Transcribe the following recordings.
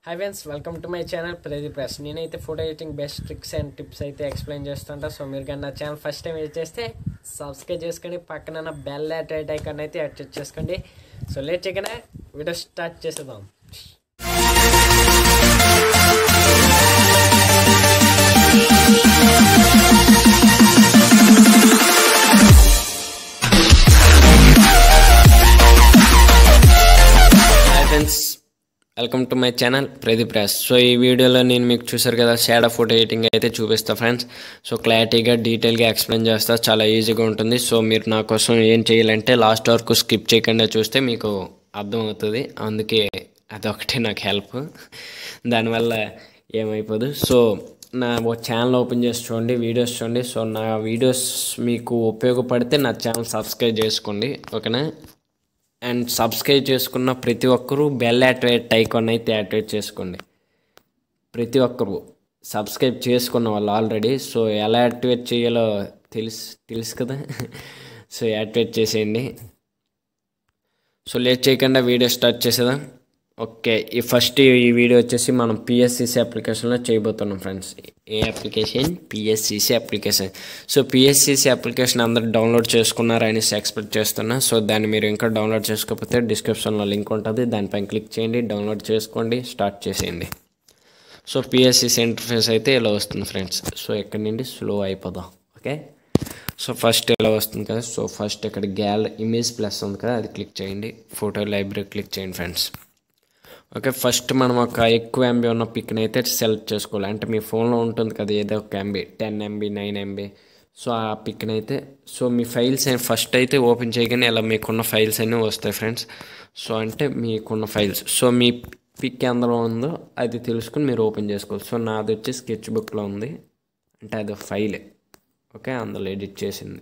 Hi friends, welcome to my channel Pradeep Press. నేనైతే photo editing best tricks and tips అయితే explain చేస్తుంటా. So మీరు కానీ నా ఛానల్ ఫస్ట్ టైం విజిట్ చేస్తే సబ్స్క్రైబ్ చేసుకొని పక్కన బెల్ ఐకాన్ అయితే యాడ్ చేసుకోండి. సో లేట్ చేయగానే వీడియో స్టార్ట్ చేసేద్దాం. Hi friends, welcome to my channel Pradeep press. So ఈ వీడియోలో నేను మీకు చూసారు కదా షాడో ఫోటో ఎడిటింగ్ అయితే చూపిస్తాను ఫ్రెండ్స్. సో క్లారిటీగా డీటెయిల్గా ఎక్స్ప్లెయిన్ చేస్తా, చాలా ఈజీగా ఉంటుంది. సో మీరు నా కోసం ఏం చేయాలంటే లాస్ట్ వరకు స్కిప్ చేయకుండా చూస్తే మీకు అర్థమవుతుంది. అందుకే అదొకటి నాకు హెల్ప్, దానివల్ల ఏమైపోదు. సో నా ఛానల్ ఓపెన్ చేసి చూడండి, వీడియోస్ చూడండి. సో నా వీడియోస్ మీకు ఉపయోగపడితే నా ఛానల్ సబ్స్క్రైబ్ చేసుకోండి, ఓకేనా? అండ్ సబ్స్క్రైబ్ చేసుకున్న ప్రతి ఒక్కరూ బెల్ ఐకాన్ అయితే యాక్టివేట్ చేసుకోండి. ప్రతి ఒక్కరు సబ్స్క్రైబ్ చేసుకున్న వాళ్ళు ఆల్రెడీ. సో ఎలా యాక్టివేట్ చేయాలో తెలుసు కదా. సో యాక్టివేట్ చేసేయండి. సో లేట్ చేయకుండా వీడియో స్టార్ట్ చేసేదా. ఓకే, ఫస్ట్ ఈ వీడియో వచ్చేసి మనం పిఎస్సిసి అప్లికేషన్లో చేయబోతున్నాం ఫ్రెండ్స్. ఏ అప్లికేషన్? PSCC application. So PSCC application అందరూ డౌన్లోడ్ చేసుకున్నారని ఎక్స్పెక్ట్ చేస్తున్నా. సో దాన్ని మీరు ఇంకా డౌన్లోడ్ చేసుకోకపోతే డిస్క్రిప్షన్లో లింక్ ఉంటుంది, దానిపైన క్లిక్ చేయండి, డౌన్లోడ్ చేసుకోండి, స్టార్ట్ చేసేయండి. సో పిఎస్సిసి ఇంటర్ఫేస్ అయితే ఇలా వస్తుంది ఫ్రెండ్స్. సో ఇక్కడ నుండి స్లో అయిపోదాం, ఓకే? సో ఫస్ట్ ఇలా వస్తుంది కదా. సో ఫస్ట్ ఇక్కడ ఇమేజ్ ప్లస్ ఉంది కదా, అది క్లిక్ చేయండి. ఫోటో లైబ్రరీ క్లిక్ చేయండి ఫ్రెండ్స్. ఓకే, ఫస్ట్ మనం ఒక ఎక్కువ ఎంబీ ఉన్న పిక్ని అయితే సెలెక్ట్ చేసుకోవాలి. అంటే మీ ఫోన్లో ఉంటుంది కదా ఏదో ఒక ఎంబీ, 10 MB 9 MB. సో ఆ పిక్ని అయితే, సో మీ ఫైల్స్ ఫస్ట్ అయితే ఓపెన్ చేయగానే ఇలా మీకున్న ఫైల్స్ అన్నీ వస్తాయి ఫ్రెండ్స్. సో అంటే మీకున్న ఫైల్స్, సో మీ పిక్ ఎందులో ఉందో అది తెలుసుకుని మీరు ఓపెన్ చేసుకోవాలి. సో నాది వచ్చి స్కెచ్ బుక్లో ఉంది, అంటే అది ఫైలే, ఓకే? అందులో ఎడిట్ చేసింది.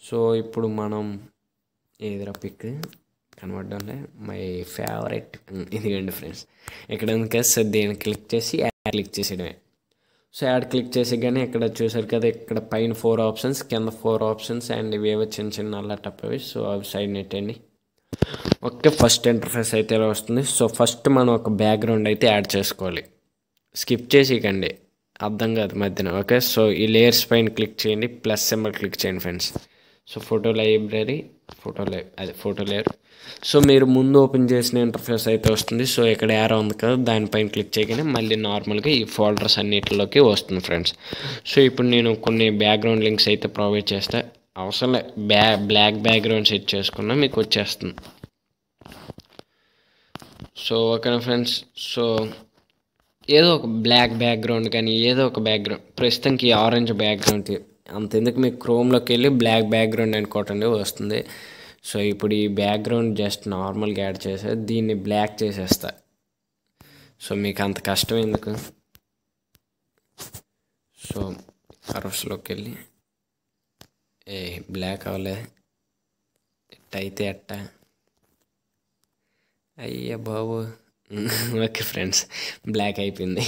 సో ఇప్పుడు మనం ఏదిరా పిక్ కనబడ్డంలే, మై ఫేవరెట్ ఇదిగండి ఫ్రెండ్స్. ఇక్కడ ఉంది. సో దీన్ని క్లిక్ చేసి యాడ్ క్లిక్ చేసేయడమే. సో యాడ్ క్లిక్ చేసి కానీ ఇక్కడ చూసారు కదా, ఇక్కడ పైన 4 ఆప్షన్స్, కింద 4 ఆప్షన్స్, అండ్ ఇవేవో చిన్న చిన్న అలా టప్పవి. సో అవి సైడ్ నెట్టండి. ఓకే, ఫస్ట్ ఇంటర్ఫేస్ అయితే ఇలా వస్తుంది. సో ఫస్ట్ మనం ఒక బ్యాక్గ్రౌండ్ అయితే యాడ్ చేసుకోవాలి. స్కిప్ చేసేయకండి, అర్థం కాదు మధ్యన, ఓకే? సో ఈ లేయర్స్ పైన క్లిక్ చేయండి, ప్లస్ సింబల్ క్లిక్ చేయండి friends. So photo library, photo layer. So మీరు ముందు ఓపెన్ చేసిన ఇంటర్ఫేస్ అయితే వస్తుంది. సో ఇక్కడ యారో ఉంది కదా, దానిపైన క్లిక్ చేయగానే మళ్ళీ నార్మల్గా ఈ ఫోల్డర్స్ అన్నిటిలోకి వస్తుంది ఫ్రెండ్స్. సో ఇప్పుడు నేను కొన్ని బ్యాక్గ్రౌండ్ లింక్స్ అయితే ప్రొవైడ్ చేస్తా. అవసరం బ్లాక్ బ్యాక్గ్రౌండ్ సెట్ చేసుకున్నా మీకు వచ్చేస్తుంది. సో ఓకేనా ఫ్రెండ్స్. సో ఏదో ఒక బ్లాక్ బ్యాక్గ్రౌండ్ కానీ ఏదో ఒక బ్యాక్గ్రౌండ్, ప్రస్తుతానికి ఆరెంజ్ బ్యాక్గ్రౌండ్ అంతెందుకు, మీకు క్రోమ్లోకి వెళ్ళి బ్లాక్ బ్యాక్గ్రౌండ్ అనుకోవటండి వస్తుంది. సో ఇప్పుడు ఈ బ్యాక్గ్రౌండ్ జస్ట్ నార్మల్గా యాడ్ చేసే దీన్ని బ్లాక్ చేసేస్తా. సో మీకు అంత కష్టం ఎందుకు. సో కర్వ్స్లోకి వెళ్ళి బ్లాక్ అవ్వలే, అయితే ఎట్ట అయ్యా బాబు. ఓకే ఫ్రెండ్స్, బ్లాక్ అయిపోయింది.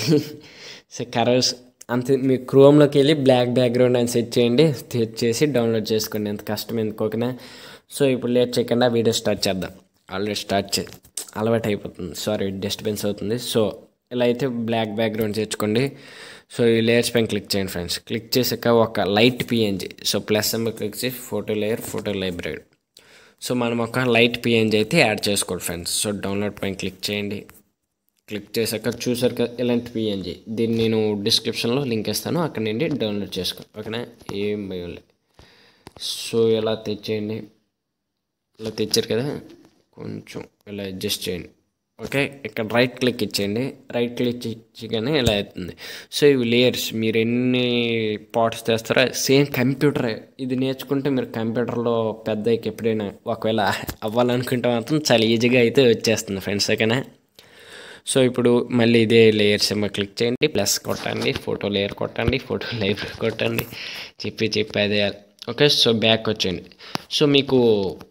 సో కర్వ్స్ అంతే, మీరు క్రోమ్లోకి వెళ్ళి బ్లాక్ బ్యాక్గ్రౌండ్ అని సెట్ చేయండి, సెట్ చేసి డౌన్లోడ్ చేసుకోండి. ఎంత కష్టం ఎందుకు, ఓకేనా? సో ఇప్పుడు లేట్ చేయకుండా వీడియో స్టార్ట్ చేద్దాం. ఆల్రెడీ అలవాటు అయిపోతుంది, సారీ డిస్టర్బెన్స్ అవుతుంది. సో ఇలా అయితే బ్లాక్ బ్యాక్గ్రౌండ్ తెచ్చుకోండి. సో ఈ లేయర్స్ పైన క్లిక్ చేయండి ఫ్రెండ్స్. క్లిక్ చేసాక ఒక light PNG, so plus symbol click చేసి photo layer, photo library. So మనం ఒక లైట్ పిఎన్జీ అయితే యాడ్ చేసుకోండి ఫ్రెండ్స్. సో డౌన్లోడ్ పైన క్లిక్ చేయండి. క్లిక్ చేశాక చూసారు కదా ఇలాంటి పిఎన్జీ, దీన్ని నేను డిస్క్రిప్షన్లో లింక్ ఇస్తాను, అక్కడ నుండి డౌన్లోడ్ చేసుకో, ఓకేనా? ఏం భయం లేదు. సో ఇలా తెచ్చేయండి. ఇలా తెచ్చారు కదా, కొంచెం ఇలా అడ్జస్ట్ చేయండి, ఓకే? ఇక్కడ రైట్ క్లిక్ ఇచ్చేయండి. రైట్ క్లిక్ ఇచ్చిగానే ఇలా అవుతుంది. సో ఇవి లేయర్స్, మీరు ఎన్ని పార్ట్స్ తెస్తారో సేమ్ కంప్యూటర్ ఇది నేర్చుకుంటే మీరు కంప్యూటర్లో పెద్దకి ఎప్పుడైనా ఒకవేళ అవ్వాలనుకుంటే మాత్రం చాలా ఈజీగా అయితే వచ్చేస్తుంది ఫ్రెండ్స్, ఓకేనా? సో ఇప్పుడు మళ్ళీ ఇదే లేయర్స్ ఏమో క్లిక్ చేయండి, ప్లస్ కొట్టండి, ఫోటో లేయర్ కొట్టండి, ఫోటో లైబ్రరీ కొట్టండి, చెప్పి అదే, ఓకే? సో బ్యాక్ వచ్చేయండి. సో మీకు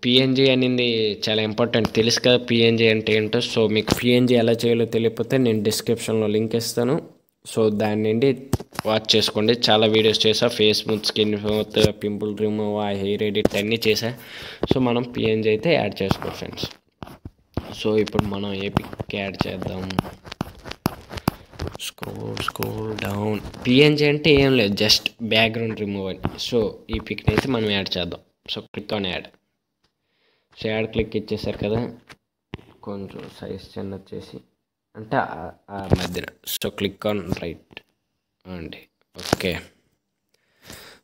పిఎన్జీ అనేది చాలా ఇంపార్టెంట్, తెలుసు కదా పిఎన్జీ అంటే ఏంటో. సో మీకు పిఎన్జీ ఎలా చేయాలో తెలియకపోతే నేను డిస్క్రిప్షన్లో లింక్ ఇస్తాను. సో దాని నుండి వాచ్ చేసుకోండి. చాలా వీడియోస్ చేసా, face smooth, skin smooth, pimple remove, hair edit అన్నీ చేసా. సో మనం పిఎన్జీ అయితే యాడ్ చేసుకోవాలి ఫ్రెండ్స్. సో ఇప్పుడు మనం ఏ పిక్ యాడ్ చేద్దాం. Scroll down. పిఎన్జీ అంటే ఏం లేదు, జస్ట్ బ్యాక్గ్రౌండ్ రిమూవ్ అని. సో ఈ పిక్ని అయితే మనం యాడ్ చేద్దాం. So click on add. So add click ఇచ్చేసారు కదా, కొంచెం సైజ్ చిన్నది చేసి అంటే ఆ మధ్యన. సో క్లిక్ ఆన్ రైట్ అండి. ఓకే,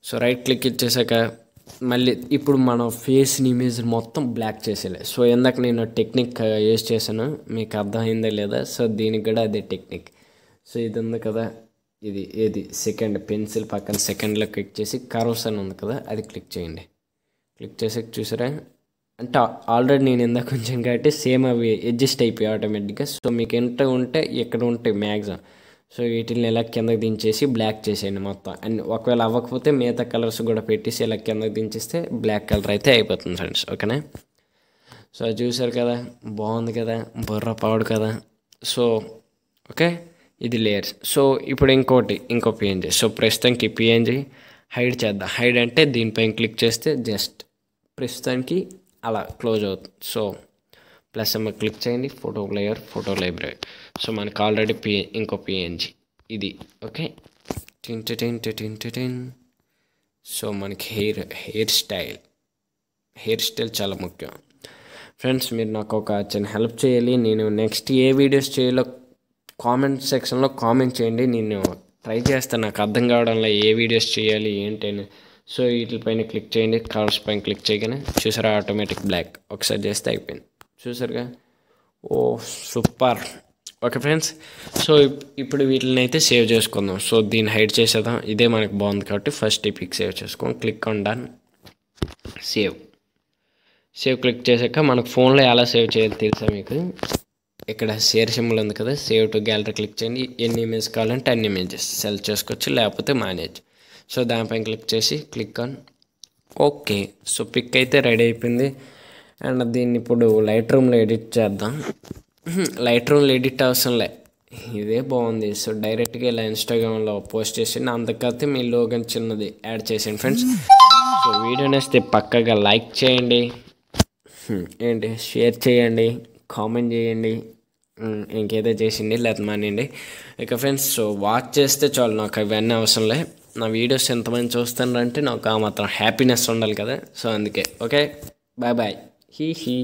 సో రైట్ క్లిక్ ఇచ్చేసాక మళ్ళీ ఇప్పుడు మనం ఫేస్ని ఇమేజ్ మొత్తం బ్లాక్ చేసేయాలి. సో ఇందాక నేను టెక్నిక్ యూజ్ చేశాను, మీకు అర్థమైందా లేదా? సో దీనికి కూడా అదే టెక్నిక్. సో ఇది ఉంది కదా, ఇది సెకండ్ పెన్సిల్ పక్కన సెకండ్లో క్లిక్ చేసి కర్వ్స్ అని ఉంది కదా, అది క్లిక్ చేయండి. క్లిక్ చేసి చూసారా, అంటే ఆల్రెడీ నేను ఇందాక కొంచెం కాబట్టి సేమ్ అవి అడ్జస్ట్ అయిపోయాయి ఆటోమేటిక్గా. సో మీకు ఎంత ఉంటే ఇక్కడ ఉంటాయి మ్యాక్సిమం. సో వీటిని ఇలా కిందకి దించేసి బ్లాక్ చేసేయండి మొత్తం. అండ్ ఒకవేళ అవ్వకపోతే మిగతా కలర్స్ కూడా పెట్టేసి ఇలా కిందకి దించేస్తే బ్లాక్ కలర్ అయితే అయిపోతుంది ఫ్రెండ్స్. ఓకేనా? సో చూసారు కదా, బాగుంది కదా, బుర్ర పాడు కదా. సో ఓకే, ఇది లేయర్స్. సో ఇప్పుడు ఇంకో పిఎన్జీ. సో ప్రస్తుతానికి పిఎన్జీ హైడ్ చేద్దాం. హైడ్ అంటే దీనిపైన క్లిక్ చేస్తే జస్ట్ ప్రస్తుతానికి అలా క్లోజ్ అవుతుంది. సో ప్లస్ ఏమో క్లిక్ చేయండి, photo player, photo library. So మనకు ఆల్రెడీ ఇంకో పిఎన్జీ ఇది. ఓకే, టిన్. సో మనకి హెయిర్ స్టైల్ చాలా ముఖ్యం ఫ్రెండ్స్. మీరు నాకు ఒక చిన్న హెల్ప్ చేయాలి. నేను నెక్స్ట్ ఏ వీడియోస్ చేయాలో కామెంట్ సెక్షన్లో కామెంట్ చేయండి. నేను ట్రై చేస్తాను, నాకు అర్థం కావడంలో ఏ వీడియోస్ చేయాలి ఏంటని. సో వీటిపైన క్లిక్ చేయండి, కలర్స్ పైన క్లిక్ చేయగానే చూసారా ఆటోమేటిక్ బ్లాక్. ఒకసారి చేస్తే అయిపోయింది, చూసారుగా. ఓ సూపర్. ఓకే ఫ్రెండ్స్, సో ఇప్పుడు వీటిని అయితే సేవ్ చేసుకుందాం. సో దీన్ని హైడ్ చేసేద్దాం, ఇదే మనకు బాగుంది కాబట్టి ఫస్ట్ ఈ పిక్ సేవ్ చేసుకోండి. Click on done, save click చేశాక మనకు ఫోన్లో ఎలా సేవ్ చేయాలి తెలుసా మీకు? ఇక్కడ షేర్ సింబల్ ఉంది కదా, సేవ్ టు గ్యాలరీ క్లిక్ చేయండి. ఎన్ని ఇమేజ్ కావాలంటే అన్ని ఇమేజెస్ సెలెక్ట్ చేసుకోవచ్చు, లేకపోతే మేనేజ్. సో దానిపైన క్లిక్ చేసి click on okay. So pic అయితే రెడీ అయిపోయింది. అండ్ దీన్ని ఇప్పుడు లైట్ రూమ్లో ఎడిట్ చేద్దాం. లైట్ రూమ్లో ఎడిట్ అవసరంలే, ఇదే బాగుంది. సో డైరెక్ట్గా ఇలా ఇన్స్టాగ్రామ్లో పోస్ట్ చేసి అందుకైతే మీ లోగన్ చిన్నది యాడ్ చేసేయండి ఫ్రెండ్స్. సో వీడియో నచ్చితే పక్కగా లైక్ చేయండి, షేర్ చేయండి, కామెంట్ చేయండి, ఇంకేదో చేసింది లేదా మానేయండి. ఇక ఫ్రెండ్స్, సో వాచ్ చేస్తే చాలు, నాకు అవన్నీ అవసరం లే. నా వీడియోస్ ఎంతమంది చూస్తారంటే నాకు ఆ మాత్రం హ్యాపీనెస్ ఉండాలి కదా. సో అందుకే ఓకే, బాయ్. హీ